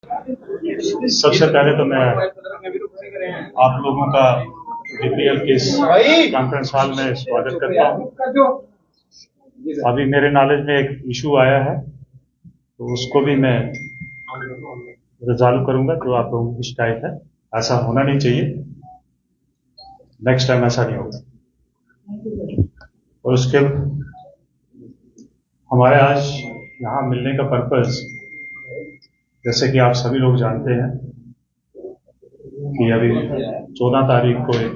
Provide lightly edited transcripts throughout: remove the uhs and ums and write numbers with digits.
सबसे पहले तो मैं आप लोगों का डीपीएल के इस कॉन्फ्रेंस हॉल में स्वागत करता हूं। अभी मेरे नॉलेज में एक इशू आया है, तो उसको भी मैं रिजॉल्व करूंगा जो आप लोगों की शिकायत है। ऐसा होना नहीं चाहिए, नेक्स्ट टाइम ऐसा नहीं होगा। और उसके हमारे आज यहाँ मिलने का पर्पज, जैसे कि आप सभी लोग जानते हैं कि अभी 14 तारीख को एक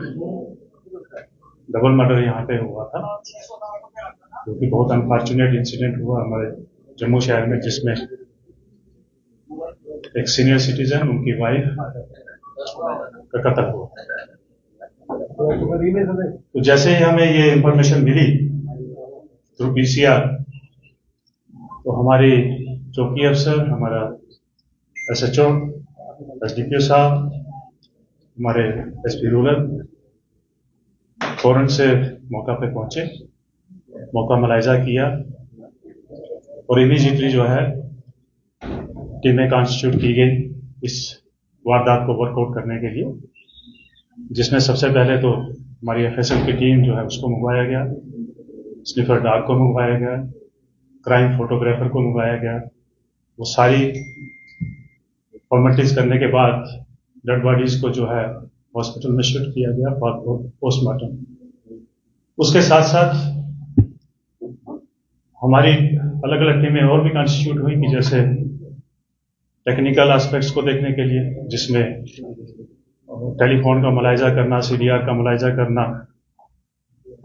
डबल मर्डर यहाँ पे हुआ था, जो कि बहुत अनफॉर्चुनेट इंसिडेंट हुआ हमारे जम्मू शहर में, जिसमें एक सीनियर सिटीजन, उनकी वाइफ का कत्ल हुआ। तो जैसे ही हमें ये इंफॉर्मेशन मिली थ्रू पीसीआर, तो हमारी चौकी अफसर, हमारा एसएचओ, एसडीपीओ साहब, हमारे एसपी रूरल फौरन से मौका पे पहुंचे, मौका मुलायजा किया और इमीडिएटली जो है टीमें कॉन्स्टिट्यूट की गई इस वारदात को वर्कआउट करने के लिए, जिसमें सबसे पहले तो हमारी एफएसएल की टीम जो है उसको मंगवाया गया, स्निफर डॉग को मंगवाया गया, क्राइम फोटोग्राफर को मंगवाया गया। वो सारी फॉर्मेलिटीज करने के बाद डेड बॉडीज को जो है हॉस्पिटल में शिफ्ट किया गया फॉर पोस्टमार्टम। उसके साथ साथ हमारी अलग अलग टीमें और भी कॉन्स्टिट्यूट हुई कि जैसे टेक्निकल एस्पेक्ट्स को देखने के लिए, जिसमें टेलीफोन का मुलायजा करना, सीडीआर का मुलायजा करना,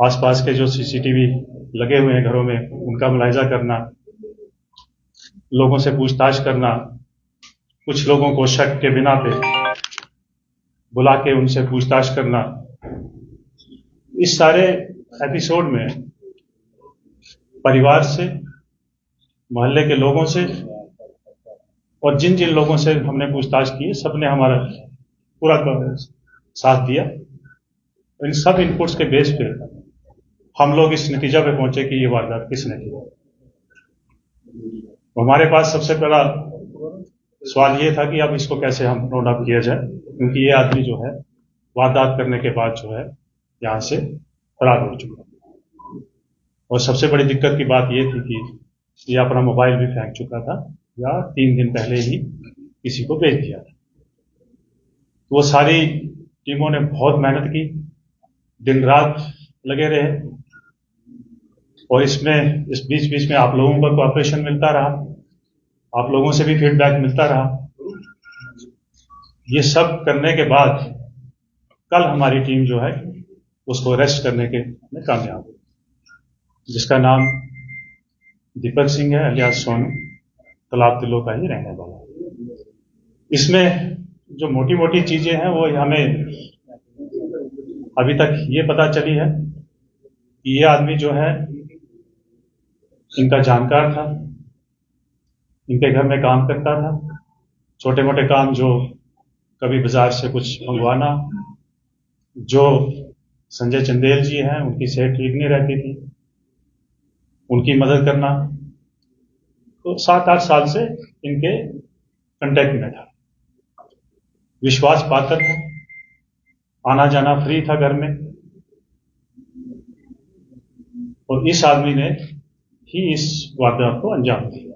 आसपास के जो सीसीटीवी लगे हुए हैं घरों में उनका मुलायजा करना, लोगों से पूछताछ करना, कुछ लोगों को शक के बिना पे बुला के उनसे पूछताछ करना। इस सारे एपिसोड में परिवार से, मोहल्ले के लोगों से और जिन जिन लोगों से हमने पूछताछ की, सबने हमारा पूरा साथ दिया। इन सब इनपुट्स के बेस पे हम लोग इस नतीजा पे पहुंचे कि ये वारदात किसने की। हमारे पास सबसे पहला सवाल ये था कि अब इसको कैसे हम नोट आउट किया जाए, क्योंकि ये आदमी जो है वारदात करने के बाद जो है यहां से फरार हो चुका। और सबसे बड़ी दिक्कत की बात ये थी कि ये अपना मोबाइल भी फेंक चुका था, या 3 दिन पहले ही किसी को बेच दिया था। तो वो सारी टीमों ने बहुत मेहनत की, दिन रात लगे रहे, और इस बीच बीच में आप लोगों का कोऑपरेशन मिलता रहा, आप लोगों से भी फीडबैक मिलता रहा। ये सब करने के बाद कल हमारी टीम जो है उसको अरेस्ट करने के में कामयाब हुई, जिसका नाम दीपक सिंह है, अलियास सोनू, तालाब तिल्लो का ही रहने वाला है। इसमें जो मोटी मोटी चीजें हैं वो हमें अभी तक ये पता चली है कि ये आदमी जो है इनका जानकार था, इनके घर में काम करता था, छोटे मोटे काम, जो कभी बाजार से कुछ मंगवाना, जो संजय चंदेल जी हैं उनकी सेहत ठीक नहीं रहती थी, उनकी मदद करना। तो 7-8 साल से इनके कांटेक्ट में था, विश्वास पात्र था, आना जाना फ्री था घर में। और इस आदमी ने ही इस वारदात को अंजाम दिया।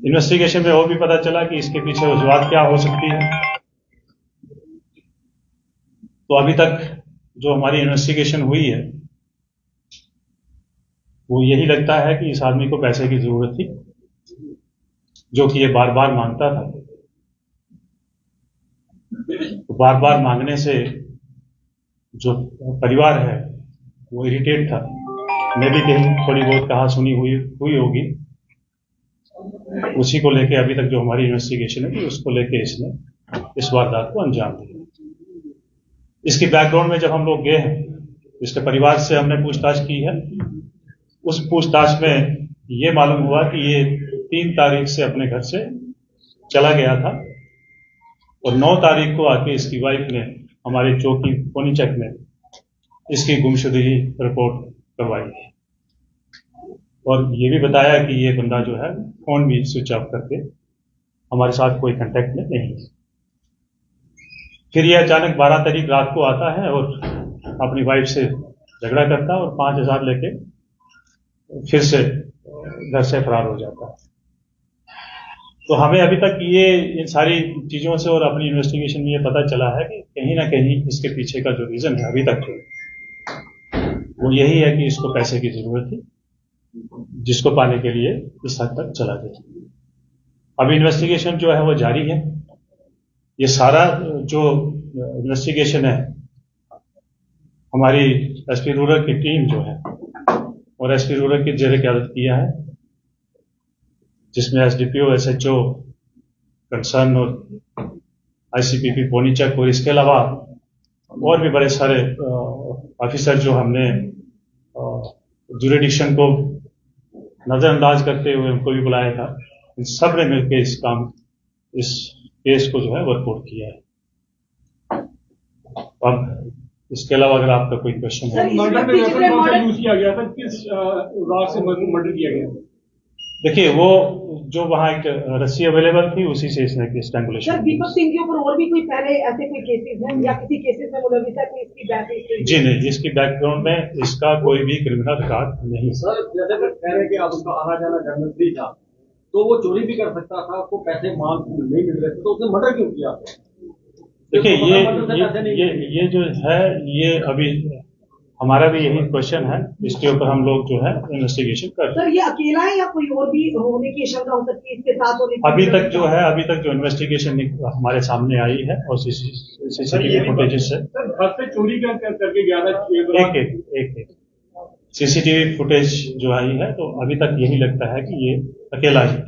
इन्वेस्टिगेशन में और भी पता चला कि इसके पीछे वजूहात क्या हो सकती है। तो अभी तक जो हमारी इन्वेस्टिगेशन हुई है वो यही लगता है कि इस आदमी को पैसे की जरूरत थी, जो कि ये बार बार मांगता था। तो बार बार मांगने से जो परिवार है वो इरिटेट था। मैं भी कहीं थोड़ी बहुत कहा सुनी हुई होगी। उसी को लेके अभी तक जो हमारी इन्वेस्टिगेशन है उसको लेके इसने इस वारदात को अंजाम दिया। इसकी बैकग्राउंड में जब हम लोग गए हैं, इसके परिवार से हमने पूछताछ की है। उस पूछताछ में ये मालूम हुआ कि ये 3 तारीख से अपने घर से चला गया था और 9 तारीख को आके इसकी वाइफ ने हमारे चौकी कोनीचक में इसकी गुमशुदगी रिपोर्ट करवाई और ये भी बताया कि ये बंदा जो है फोन भी स्विच ऑफ करके हमारे साथ कोई कांटेक्ट में नहीं है। फिर ये अचानक 12 तारीख रात को आता है और अपनी वाइफ से झगड़ा करता है और 5,000 लेके फिर से घर से फरार हो जाता है। तो हमें अभी तक ये इन सारी चीजों से और अपनी इन्वेस्टिगेशन में ये पता चला है कि कहीं ना कहीं इसके पीछे का जो रीजन है अभी तक वो यही है कि इसको पैसे की जरूरत थी, जिसको पाने के लिए इस हद तक चला गया। अब इन्वेस्टिगेशन जो है वो जारी है। ये सारा जो इन्वेस्टिगेशन है हमारी एसपी रूरल की टीम जो है और एसपी रूरल की जेर क़यादत किया है, जिसमें एसडीपीओ, एसएचओ कंसर्न और आईसीपीपी पोनीचक और इसके अलावा और भी बड़े सारे ऑफिसर जो हमने जुरिडिक्शन को नजरअंदाज करते हुए उनको भी बुलाया था, इन सब ने मिलकर इस केस को जो है वर्कआउट किया है। अब इसके अलावा अगर आपका कोई क्वेश्चन है। मर्डर में यूज किया गया था, किस राग से मर्डर किया गया? देखिए, वो जो वहाँ एक रस्सी अवेलेबल थी उसी से इसने स्ट्रैंगुलेशन। सर, दीपक सिंह के ऊपर और भी कोई पहले ऐसे कोई केसेस हैं या किसी केसेस में मुलविस है कोई इसकी बैकग्राउंड? जी नहीं, इसकी बैकग्राउंड में इसका कोई भी क्रिमिनल रिकॉर्ड नहीं। सर, जैसे कह रहे हैं कि आप उसका आना जाना घर में फ्री था, तो वो चोरी भी कर सकता था, आपको पैसे मांग नहीं मिल रहे थे, तो उसने मर्डर क्यों किया? देखिए, ये जो है ये अभी हमारा भी यही क्वेश्चन है, इसके ऊपर हम लोग जो है इन्वेस्टिगेशन कर रहे हैं। सर, ये अकेला है या कोई और भी होने की शंका हो सकती है इसके साथ होने की? अभी तक जो इन्वेस्टिगेशन हमारे सामने आई है और सीसीटीवी फुटेजेस से घर से चोरी करके गया था। एक सीसीटीवी फुटेज जो आई है, तो अभी तक यही लगता है कि ये अकेला ही है।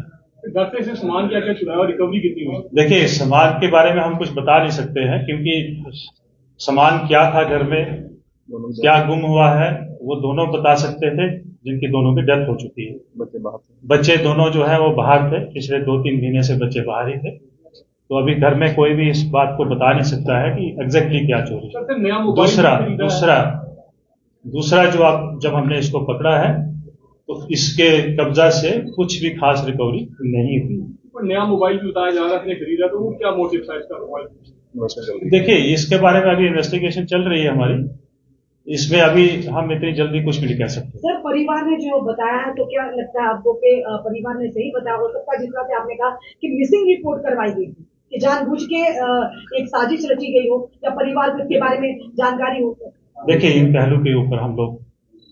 घर से सामान क्या क्या चुराया और रिकवरी कितनी हुई? देखिए, सामान के बारे में हम कुछ बता नहीं सकते हैं, क्योंकि सामान क्या था घर में, क्या गुम हुआ है, वो दोनों बता सकते थे जिनकी दोनों की डेथ हो चुकी है। बच्चे दोनों जो है वो बाहर थे, पिछले 2-3 महीने से बच्चे बाहर ही थे, तो अभी घर में कोई भी इस बात को बता नहीं सकता है कि एग्जैक्टली क्या चोरी। दूसरा जो जब हमने इसको पकड़ा है तो इसके कब्जा से कुछ भी खास रिकवरी नहीं हुई। नया मोबाइल भी बताया जा रहा है खरीदा, तो वो क्या मोटिव था इसका मोबाइल? देखिए, इसके बारे में अभी इन्वेस्टिगेशन चल रही है हमारी, इसमें अभी हम इतनी जल्दी कुछ भी नहीं कह सकते। सर, परिवार ने जो बताया है, तो क्या लगता है आपको कि परिवार ने सही बताया? हो सकता है जिस तरह से आपने कहा कि मिसिंग रिपोर्ट करवाई गई थी, कि जानबूझ के एक साजिश रची गई हो, या परिवार को इसके बारे में जानकारी हो? देखिए, इन पहलू के ऊपर हम लोग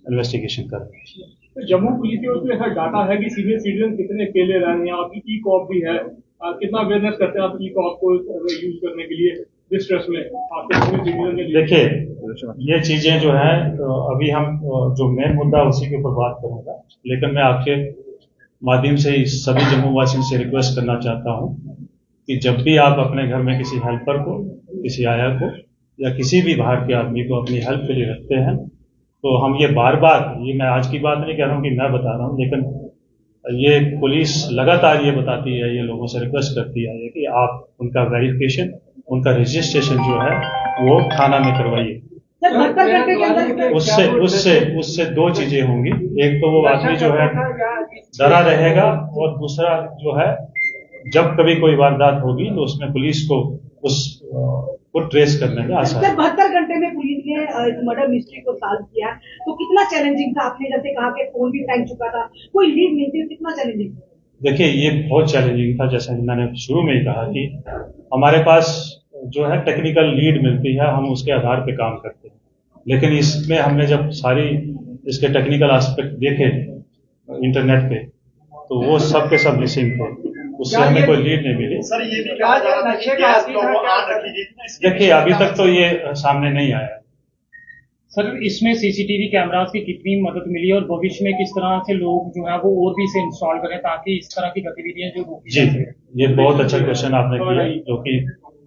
इन्वेस्टिगेशन कर रहे हैं। तो जम्मू पुलिस के उसमें ऐसा डाटा है कि सीनियर सिटीजन कितने अकेले रह रहे हैं, आपकी ई कॉप भी है, कितना अवेयरनेस करते हैं आप ई कॉप को यूज करने के लिए डिस्ट्रेस में आपके सीनियर सिटीजन के लिए? देखिए, ये चीजें जो है अभी हम जो मेन मुद्दा उसी के ऊपर बात करूंगा, लेकिन मैं आपके माध्यम से सभी जम्मू वासियों से रिक्वेस्ट करना चाहता हूं कि जब भी आप अपने घर में किसी हेल्पर को, किसी आया को या किसी भी बाहर के आदमी को अपनी हेल्प के लिए रखते हैं, तो हम ये बार बार, ये मैं आज की बात नहीं कह रहा हूँ कि मैं बता रहा हूँ, लेकिन ये पुलिस लगातार ये बताती है, ये लोगों से रिक्वेस्ट करती है कि आप उनका वेरिफिकेशन, उनका रजिस्ट्रेशन जो है वो थाना में करवाइए। उससे 2 चीजें होंगी, एक तो वो आदमी जो है डरा रहेगा, और दूसरा जो है जब कभी कोई वारदात होगी तो उसमें पुलिस को उसको ट्रेस करने में आसान। 72 घंटे में पुलिस ने इस मर्डर मिस्ट्री को सॉल्व किया, तो कितना चैलेंजिंग था? आपने जैसे कहा कि फोन भी फेंक चुका था, कोई लीड नहीं थी, कितना चैलेंजिंग था? देखिए, ये बहुत चैलेंजिंग था। जैसे मैंने शुरू में ही कहा कि हमारे पास जो है टेक्निकल लीड मिलती है, हम उसके आधार पे काम करते हैं, लेकिन इसमें हमने जब सारी इसके टेक्निकल एस्पेक्ट देखे इंटरनेट पे, तो वो सब के सब मिसिंग थे, उससे हमें कोई लीड नहीं मिली। सर, ये भी कहा जा रहा है कि गैस को ऑन रखी गई। देखिए, अभी तक तो ये सामने नहीं आया। सर, इसमें सीसीटीवी कैमरास की कितनी मदद मिली और भविष्य में किस तरह से लोग जो है वो और भी इसे इंस्टॉल करें ताकि इस तरह की गतिविधियां जो रोकी जी, ये बहुत अच्छा क्वेश्चन आपने किया, जो कि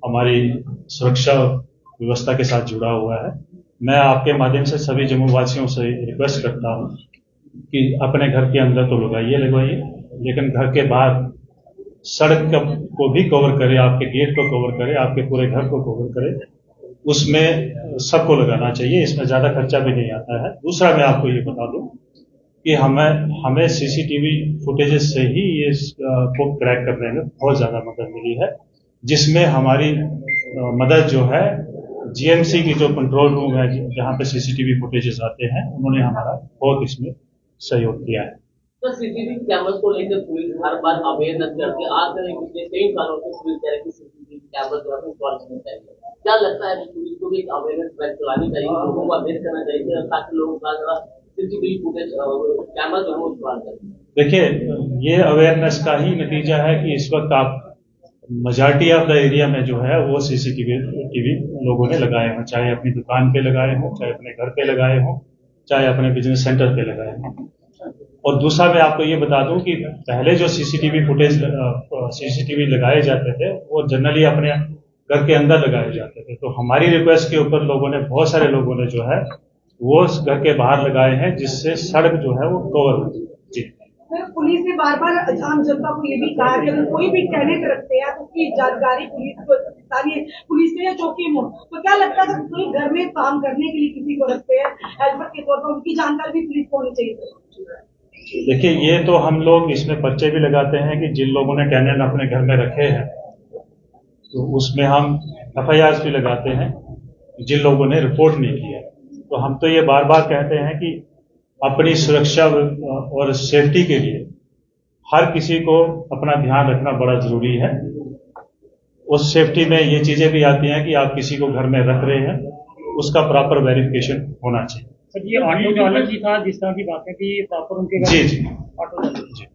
हमारी सुरक्षा व्यवस्था के साथ जुड़ा हुआ है। मैं आपके माध्यम से सभी जम्मू वासियों से रिक्वेस्ट करता हूँ कि अपने घर के अंदर तो लगवाइए, लेकिन घर के बाहर सड़क को भी कवर करे, आपके गेट को कवर करे, आपके पूरे घर को कवर करे, उसमें सबको लगाना चाहिए। इसमें ज्यादा खर्चा भी नहीं आता है। दूसरा, मैं आपको ये बता दूं कि हमें सीसीटीवी फुटेजेस से ही ये को क्रैक करने में बहुत ज़्यादा मदद मिली है, जिसमें हमारी मदद जो है जीएमसी की जो कंट्रोल रूम है जहाँ पे सीसीटीवी फुटेजेस आते हैं, उन्होंने हमारा बहुत इसमें सहयोग किया है। तो सीसीटीवी कैमरा को लेकर पुलिस हर बार अवेयरनेस करती है। आज से पिछले 3 सालों से पुलिस कह रही है कि सीसीटीवी कैमरा जो है इंस्टॉल करना चाहिए। क्या लगता है पुलिस को भी एक अवेयरनेस ड्राइव चलानी चाहिए, लोगों को अवेयर करना चाहिए ताकि लोग सीसीटीवी फुटेज कैमरा जो है इंस्टॉल करें? देखिए, ये अवेयरनेस का ही नतीजा है कि इस वक्त आप मेजॉरिटी ऑफ द एरिया में जो है वो सीसीटीवी लोगों ने लगाए हों, चाहे अपनी दुकान पे लगाए हों, चाहे अपने घर पे लगाए हों, चाहे अपने बिजनेस सेंटर पे लगाए हों। और दूसरा मैं आपको ये बता दूं कि पहले जो सीसीटीवी लगाए जाते थे वो जनरली अपने घर के अंदर लगाए जाते थे, तो हमारी रिक्वेस्ट के ऊपर बहुत सारे लोगों ने जो है वो घर के बाहर लगाए हैं, जिससे सड़क जो है वो कवर होती है। जी, पुलिस ने बार बार आम जनता को ये भी कहा कि अगर कोई भी टेनेंट रखते हैं तो उसकी जानकारी पुलिस ने या चौकी में, तो क्या लगता है कोई घर में काम करने के लिए किसी को रखते हैं हेल्पर के तौर पर, उनकी जानकारी भी पुलिस को होनी चाहिए? देखिए, ये तो हम लोग इसमें पर्चे भी लगाते हैं कि जिन लोगों ने टेनेंट अपने घर में रखे हैं, तो उसमें हम FIR भी लगाते हैं जिन लोगों ने रिपोर्ट नहीं किया। तो हम तो ये बार बार कहते हैं कि अपनी सुरक्षा और सेफ्टी के लिए हर किसी को अपना ध्यान रखना बड़ा जरूरी है। उस सेफ्टी में ये चीजें भी आती हैं कि आप किसी को घर में रख रहे हैं, उसका प्रॉपर वेरिफिकेशन होना चाहिए। सर, ये ऑटो चालक ही था जिस तरह की बातें की, प्रॉपर उनके जी जी ऑटो चालक। जी,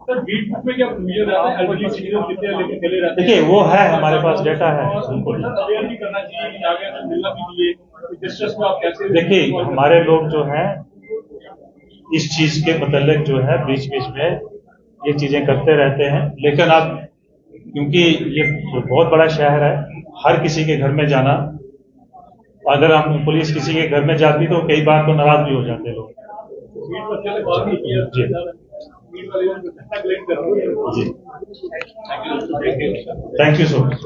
सर बीट में क्या प्रोविजन रहता है, एलपीजी सिलेंडर कितने लेके चले रहते हैं? देखिए वो है, हमारे पास डेटा है। बिल्कुल सर, अवेयर भी करना चाहिए कि आगे मिलना भी चाहिए। डिस्ट्रेस में आप कैसे? देखिए, हमारे लोग जो हैं इस चीज के मतलब जो है बीच बीच में ये चीजें करते रहते हैं, लेकिन अब क्योंकि ये बहुत बड़ा शहर है, हर किसी के घर में जाना, अगर हम पुलिस किसी के घर में जाती तो कई बार तो नाराज भी हो जाते लोग। जी, थैंक यू सो मच।